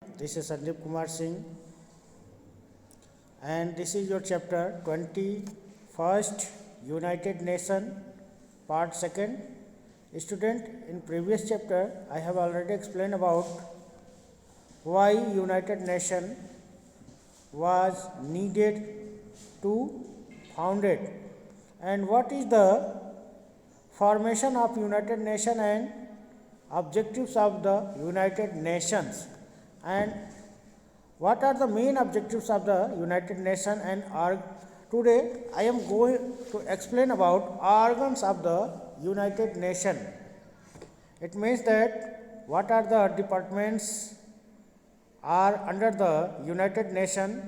This is Sandeep Kumar Singh, and this is your chapter 21st United Nation, part 2nd. Student, in previous chapter I have already explained about why United Nation was needed to founded and what is the formation of United Nation and objectives of the United Nations, and what are the main objectives of the United Nations. And today I am going to explain about organs of the United Nation. It means that what are the departments are under the United Nation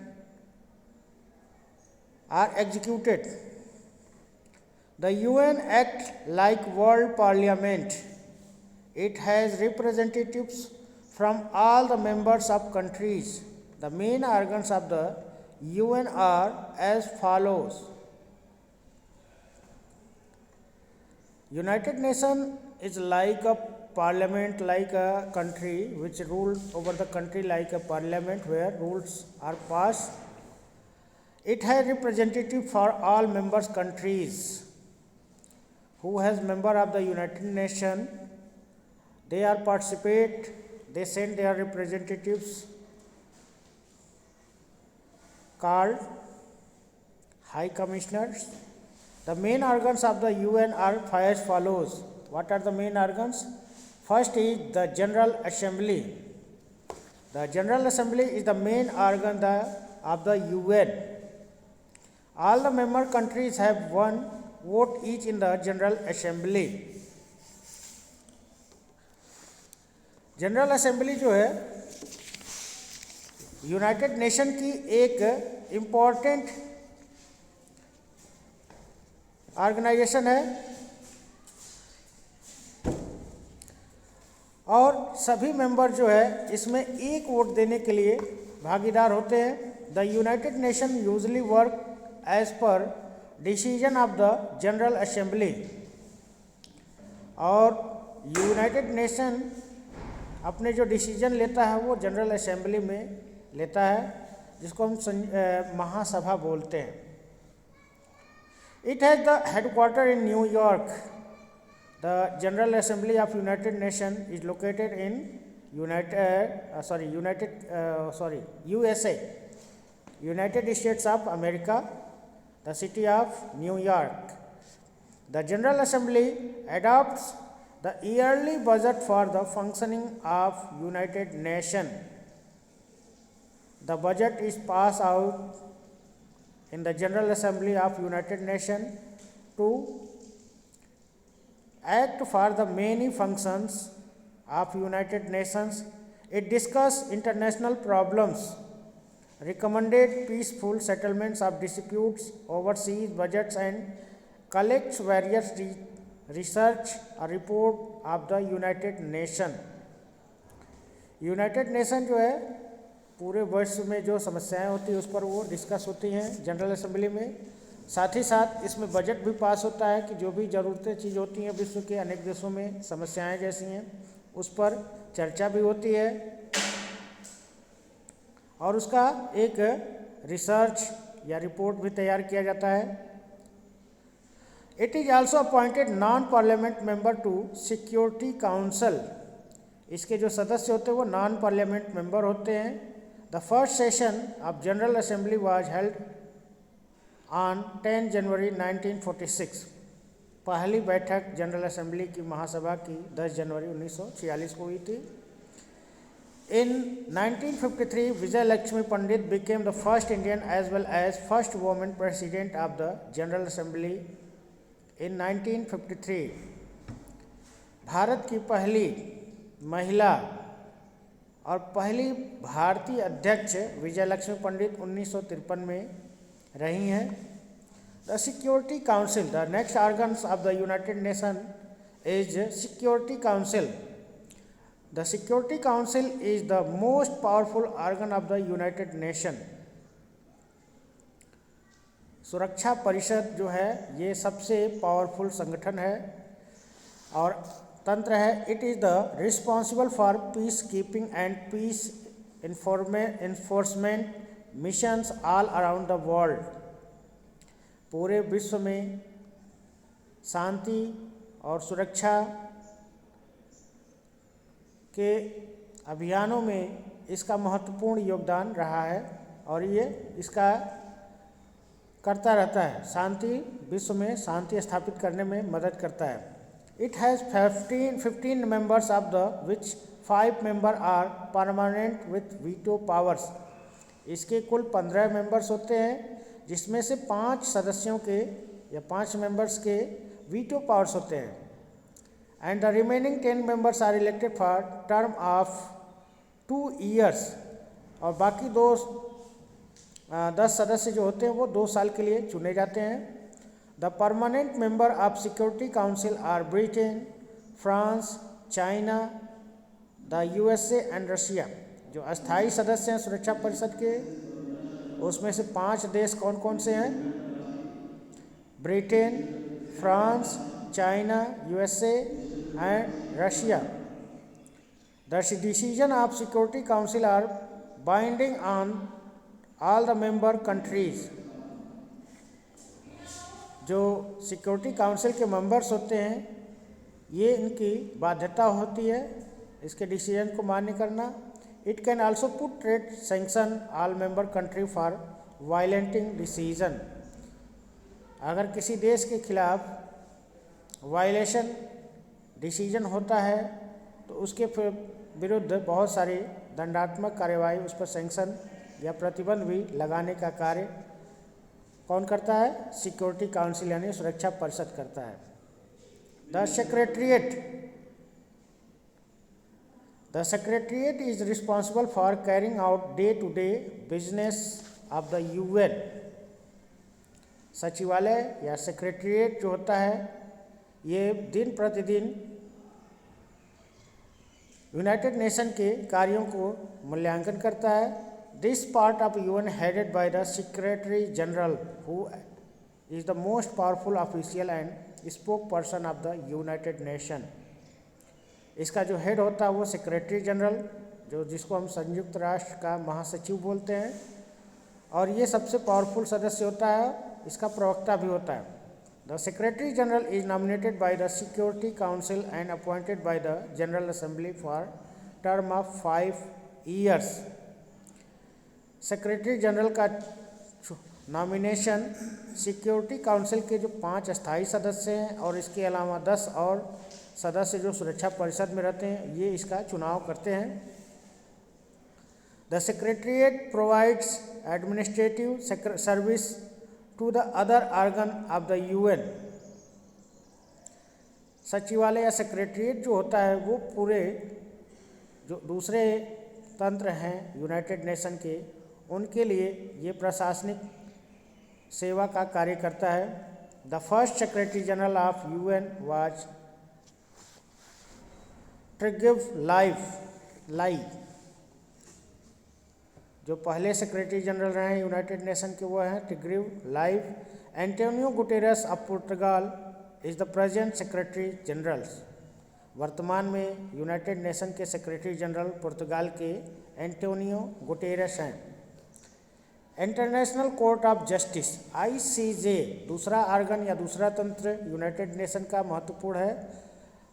are executed. The UN act like World Parliament. It has representatives from all the members of countries. The main organs of the UN are as follows. United Nations is like a parliament, like a country which rules over the country like a parliament where rules are passed. It has representative for all members countries. Who has member of the United Nations? They are participate. They send their representatives called High Commissioners. The main organs of the UN are as follows. What are the main organs? First is the General Assembly. The General Assembly is the main organ of the UN. All the member countries have one vote each in the General Assembly. General assembly जो है United nation की एक important organisation है और सभी member जो है इसमें एक वोट देने के लिए भागीदार होते हैं. The United Nation usually work as per decision of the General Assembly. और यूनाइटेड नेशन अपने जो डिसीजन लेता है वो जनरल असेंबली में लेता है, जिसको हम महासभा बोलते हैं. It has the headquarter in New York. The General assembly of United nation is located in USA, United states of America, the city of New York. The General assembly adopts the yearly budget for the functioning of United Nation. The budget is passed out in the General Assembly of United Nation to act for the many functions of United Nations. It discusses international problems, recommended peaceful settlements of disputes, oversees budgets and collects various research report of the United nation. United nation जो है पूरे वर्ष में जो समस्याएं होती हैं उस पर वो डिस्कस होती हैं जनरल असेंबली में. साथ ही साथ इसमें बजट भी पास होता है कि जो भी ज़रूरतें चीज़ होती हैं विश्व के अनेक देशों में समस्याएं जैसी हैं उस पर चर्चा भी होती है और उसका एक रिसर्च या रिपोर्ट भी तैयार किया जाता है. It is also appointed non-parliament member to Security Council. इसके जो सदस्य होते हैं वो नॉन पार्लियामेंट मेंबर होते हैं. The first session of general assembly was held on 10 जनवरी 1946. पहली बैठक जनरल असेंबली की महासभा की 10 जनवरी 1946 को हुई थी. In 1953, Vijay Lakshmi Pandit became the first Indian as well as first woman president of the General Assembly. In 1953, Bharat की पहली महिला और पहली भारतीय अध्यक्ष विजय लक्ष्मी पंडित 1953 में रही हैं. The security council, the next organs of the United nation is security council. The security council is the most powerful organ of the United nation. सुरक्षा परिषद जो है ये सबसे पावरफुल संगठन है और तंत्र है. It is the responsible for peace keeping and peace enforcement missions all around the world. पूरे विश्व में शांति और सुरक्षा के अभियानों में इसका महत्वपूर्ण योगदान रहा है और ये इसका करता रहता है। शांति विश्व में शांति स्थापित करने में मदद करता है। It has 15 members of the which 5 member are permanent with veto powers. इसके कुल 15 मेंबर्स होते हैं जिसमें से 5 सदस्यों के या 5 मेंबर्स के वीटो पावर्स होते हैं। And the remaining 10 members are elected for term of 2 years। और बाकी 10 सदस्य जो होते हैं वो 2 साल के लिए चुने जाते हैं। The permanent member of Security Council are Britain, France, China, the USA and Russia. जो अस्थाई सदस्य हैं सुरक्षा परिषद के, उसमें से 5 देश कौन कौन से हैं? Britain, France, China, USA and Russia. The decision of Security Council are binding on all the member countries. जो सिक्योरिटी काउंसिल के मेंबर्स होते हैं ये इनकी बाध्यता होती है इसके डिसीजन को मान्य करना। It can also put trade sanction all member country for violating decision. अगर किसी देश के खिलाफ वायलेशन डिसीजन होता है तो उसके विरुद्ध बहुत सारी दंडात्मक कार्यवाही, उस पर सैंक्शन या प्रतिबंध भी लगाने का कार्य कौन करता है? सिक्योरिटी काउंसिल यानी सुरक्षा परिषद करता है। The secretariat is responsible for carrying out day to day business of the UN। सचिवालय या सेक्रेटरीट जो होता है ये दिन प्रतिदिन यूनाइटेड नेशन के कार्यों को मूल्यांकन करता है। This part of UN headed by the secretary general who is the most powerful official and spoke person of the United nation. इसका जो हेड होता है वो सेक्रेटरी जनरल, जो जिसको हम संयुक्त राष्ट्र का महासचिव बोलते हैं, और ये सबसे पावरफुल सदस्य होता है, इसका प्रवक्ता भी होता है। The secretary general is nominated by the security council and appointed by the General assembly for term of 5 years। Secretary general का नॉमिनेशन सिक्योरिटी काउंसिल के जो 5 अस्थाई सदस्य हैं और इसके अलावा 10 और सदस्य जो सुरक्षा परिषद में रहते हैं ये इसका चुनाव करते हैं। The secretariat provides administrative service to the other organ of the UN। सचिवालय या सेक्रेटरीट जो होता है वो पूरे जो दूसरे तंत्र हैं यूनाइटेड नेशन के उनके लिए ये प्रशासनिक सेवा का कार्य करता है। The first secretary general of UN was Trygve Lie. जो पहले सेक्रेटरी जनरल रहे हैं यूनाइटेड नेशन के वो हैं Trygve Lie. Antonio Guterres of पुर्तगाल is the present secretary general. वर्तमान में यूनाइटेड नेशन के सेक्रेटरी जनरल पुर्तगाल के एंटोनियो गुटेरेस हैं। International Court of Justice ICJ दूसरा आर्गन या दूसरा तंत्र यूनाइटेड नेशन का महत्वपूर्ण है।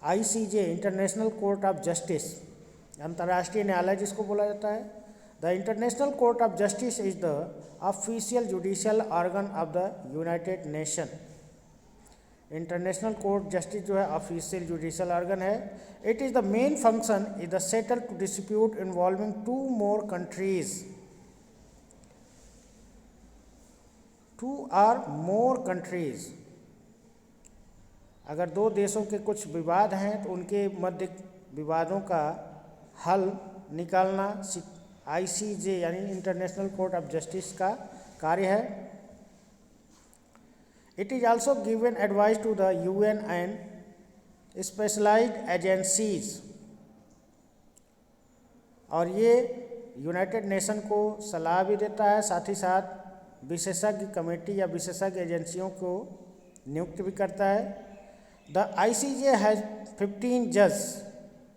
ICJ International Court of Justice, अंतर्राष्ट्रीय न्यायालय जिसको बोला जाता है। The International Court of Justice is the official judicial organ of the United Nation. International Court justice जो है ऑफिशियल जुडिशियल ऑर्गन है। It is the main function is the settle to dispute involving 2 more countries, 2 or more countries। अगर 2 देशों के कुछ विवाद हैं तो उनके मध्य विवादों का हल निकालना ICJ यानी इंटरनेशनल कोर्ट ऑफ जस्टिस का कार्य है। It is also given advice to the UN and specialised agencies. और ये यूनाइटेड नेशन को सलाह भी देता है, साथ ही साथ विशेषज्ञ कमेटी या विशेषज्ञ एजेंसियों को नियुक्त भी करता है। द ICJ हैज़ 15 जज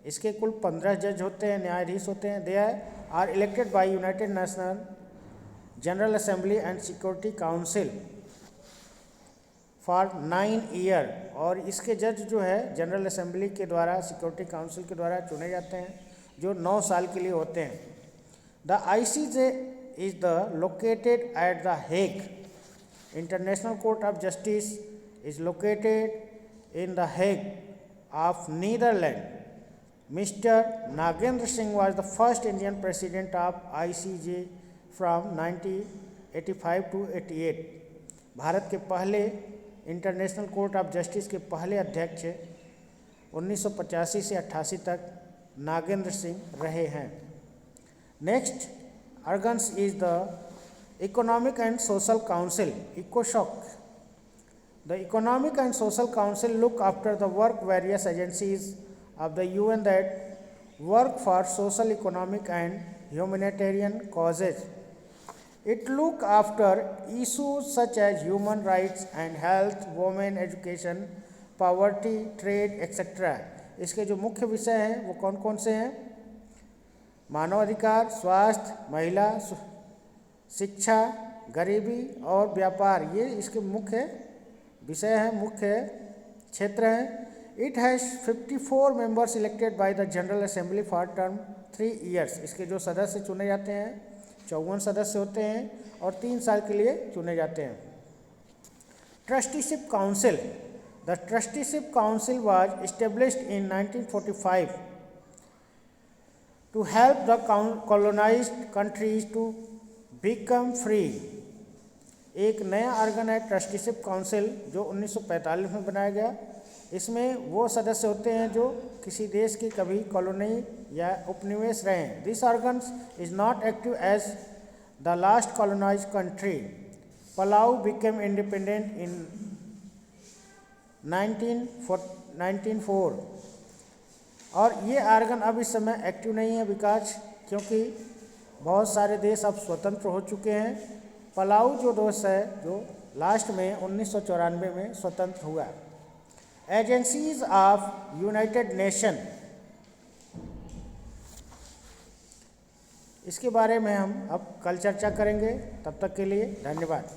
इसके कुल 15 जज होते हैं, न्यायाधीश होते हैं। They are elected by United National General Assembly and Security Council for 9 year. और इसके जज जो है जनरल असेंबली के द्वारा, सिक्योरिटी काउंसिल के द्वारा चुने जाते हैं, जो 9 साल के लिए होते हैं। The ICJ is the located at the Hague. International Court of Justice is located in the Hague of Netherland. Mr. Nagendra Singh was the first Indian president of ICJ from 1985 to 88। Bharat के पहले international Court of justice के पहले अध्यक्ष 1985 से 88 तक नागेंद्र सिंह रहे हैं। Next organs is the Economic and Social Council, इकोसॉक। The Economic and Social Council look after the work various agencies of the UN that work for social, economic and humanitarian causes. It look after issues such as human rights and health, women education, poverty, trade, etc. इसके जो मुख्य विषय हैं वो कौन कौन से हैं? मानवाधिकार, स्वास्थ्य, महिला शिक्षा, गरीबी और व्यापार, ये इसके मुख्य विषय हैं, मुख्य क्षेत्र हैं। It has 54 members elected by the General Assembly for term 3 years। इसके जो सदस्य चुने जाते हैं 54 सदस्य होते हैं और 3 साल के लिए चुने जाते हैं। Trusteeship council. The trusteeship council was established in 1945 to help the colonized countries to become free। एक नया ऑर्गन है ट्रस्टीशिप काउंसिल जो 1945 में बनाया गया। इसमें वो सदस्य होते हैं जो किसी देश की कभी कॉलोनी या उपनिवेश रहे हैं। This organs is not active as the last colonised country. Palau became independent in 1904। और ये ऑर्गन अब इस समय एक्टिव नहीं है विकास, क्योंकि बहुत सारे देश अब स्वतंत्र हो चुके हैं। पलाऊ जो देश है जो लास्ट में 1994 में स्वतंत्र हुआ। एजेंसीज ऑफ यूनाइटेड नेशन, इसके बारे में हम अब कल चर्चा करेंगे। तब तक के लिए धन्यवाद।